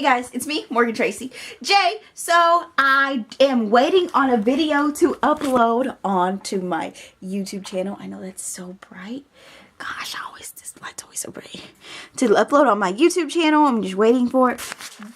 guys, it's me, Morgan Tracy J. So I am waiting on a video to upload onto my YouTube channel. I know that's so bright. Gosh, this light's always so bright. To upload on my YouTube channel, I'm just waiting for it.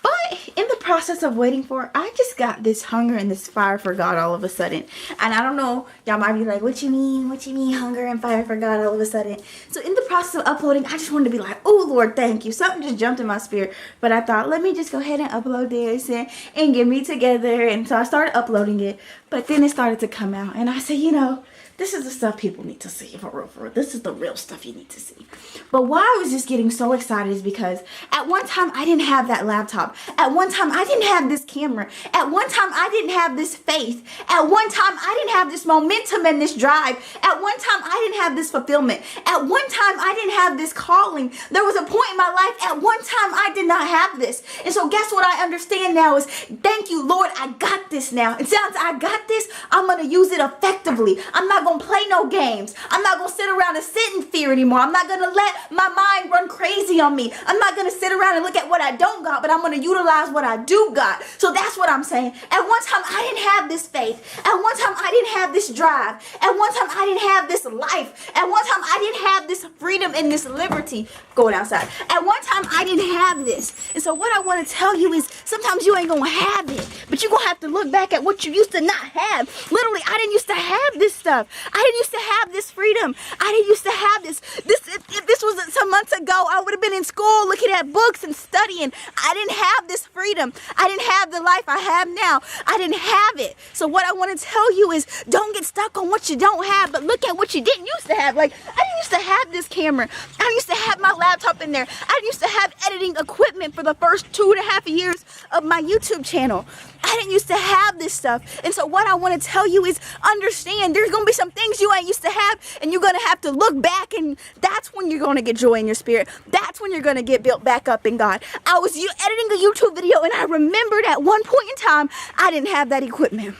But in the process of waiting for it, I just got this hunger and this fire for God all of a sudden. And I don't know, y'all might be like, what you mean? What you mean hunger and fire for God all of a sudden? So in the process of uploading, I just wanted to be like, oh Lord, thank you. Something just jumped in my spirit. But I thought, let me just go ahead and upload this and get me together. And so I started uploading it. But then it started to come out. And I said, you know, this is the stuff people need to see, for real. This is the real stuff you need to see. But why I was just getting so excited is because at one time I didn't have that laptop. At one time I didn't have this camera. At one time I didn't have this faith. At one time I didn't have this momentum and this drive. At one time I didn't have this fulfillment. At one time I didn't have this calling. There was a point in my life at one time I did not have this. And so guess what I understand now is, thank you Lord, I got this now. It sounds I got this, I'm going to use it effectively. I'm not going to play no games. I'm not going to sit around and sit in fear anymore. I'm not going to let my mind run crazy on me. I'm not going to sit around and look at what I don't got, but I'm going to utilize what I do got. So that's what I'm saying. At one time, I didn't have this faith. At one time, I didn't have this drive. At one time, I didn't have this life. At one time, I didn't have this freedom and this liberty going outside. At one time, I didn't have this. And so what I want to tell you is sometimes you ain't going to have it, but you're going to have to look back at what you used to not have. Literally, I didn't used to have this stuff. I didn't used to have this freedom. I didn't used to have this. If this was some months ago, I would have been in school looking at books and studying. I didn't have this freedom. I didn't have the life I have now. I didn't have it. So what I want to tell you is, don't get stuck on what you don't have, but look at what you didn't used to have. Like, I didn't used to have this camera. I didn't used to have my laptop in there. I didn't used to have editing equipment for the first 2.5 years of my YouTube channel. I didn't used to have this stuff. And so what I want to tell you is, understand there's going to be some things you ain't used to have, and you're going to have to look back, and that's when you're going to get joy in your spirit. That's when you're going to get built back up in God. I was editing a YouTube video, and I remembered at one point in time, I didn't have that equipment.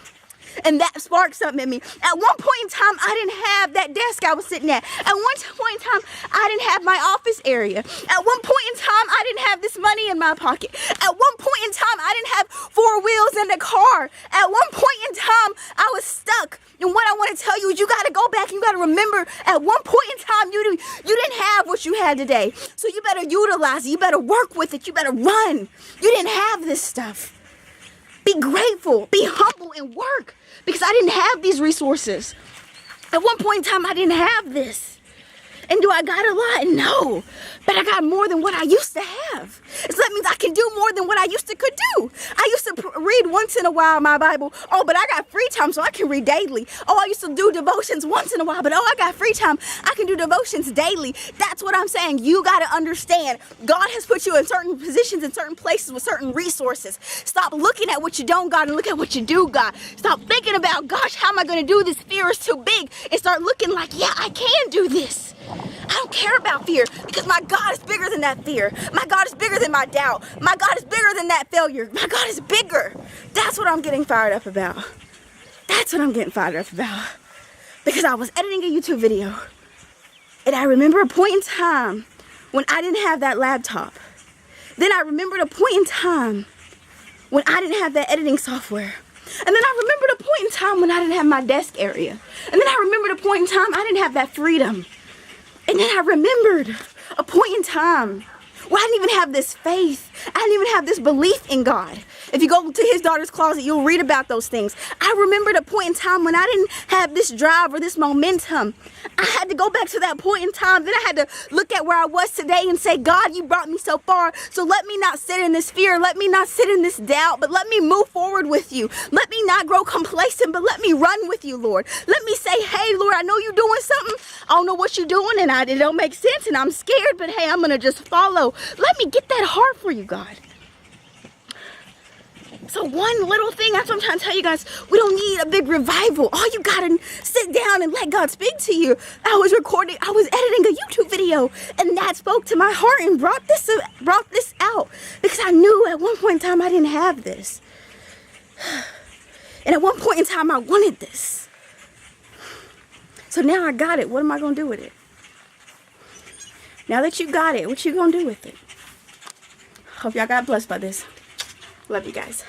And that sparked something in me. At one point in time, I didn't have that desk I was sitting at. At one point in time, I didn't have my office area. At one point in time, I didn't have this money in my pocket. At one point in time, I didn't have 4 wheels in the car. At one point in time, I was stuck. And what I want to tell you is, you got to go back and you got to remember, at one point in time, you didn't have what you had today. So you better utilize it. You better work with it. You better run. You didn't have this stuff. Be grateful. Be humble and work. Because I didn't have these resources. At one point in time, I didn't have this. And do I got a lot? No. But I got more than what I used to have. So that means I can do more than what I used to could do. I used to read once in a while my Bible. Oh, but I got free time, so I can read daily. Oh, I used to do devotions once in a while, but oh, I got free time. I can do devotions daily. That's what I'm saying. You got to understand, God has put you in certain positions, in certain places with certain resources. Stop looking at what you don't got and look at what you do got. Stop thinking about, gosh, how am I going to do this? Fear is too big. And start looking like, yeah, I can do this. I don't care about fear, because my God is bigger than that fear. My God is bigger than my doubt. My God is bigger than that failure. My God is bigger. That's what I'm getting fired up about. That's what I'm getting fired up about. Because I was editing a YouTube video, and I remember a point in time when I didn't have that laptop. Then I remembered a point in time when I didn't have that editing software. And then I remembered a point in time when I didn't have my desk area. And then I remembered a point in time I didn't have that freedom. And then I remembered a point in time where I didn't even have this faith. I didn't even have this belief in God. If you go to His Daughter's Closet, you'll read about those things. I remembered a point in time when I didn't have this drive or this momentum. I had to go back to that point in time. Then I had to look at where I was today and say, God, you brought me so far. So let me not sit in this fear. Let me not sit in this doubt, but let me move forward with you. Let me not grow complacent, but let me run with you, Lord. Let me say, hey, Lord, I know you're doing something. I don't know what you're doing, and it don't make sense, and I'm scared, but hey, I'm going to just follow. Let me get that heart for you, God. So one little thing, that's what I'm trying to tell you guys, we don't need a big revival. All you gotta sit down and let God speak to you. I was editing a YouTube video, and that spoke to my heart and brought this out, because I knew at one point in time I didn't have this. And at one point in time I wanted this. So now I got it. What am I gonna do with it? Now that you got it, what you gonna do with it? Hope y'all got blessed by this. Love you guys.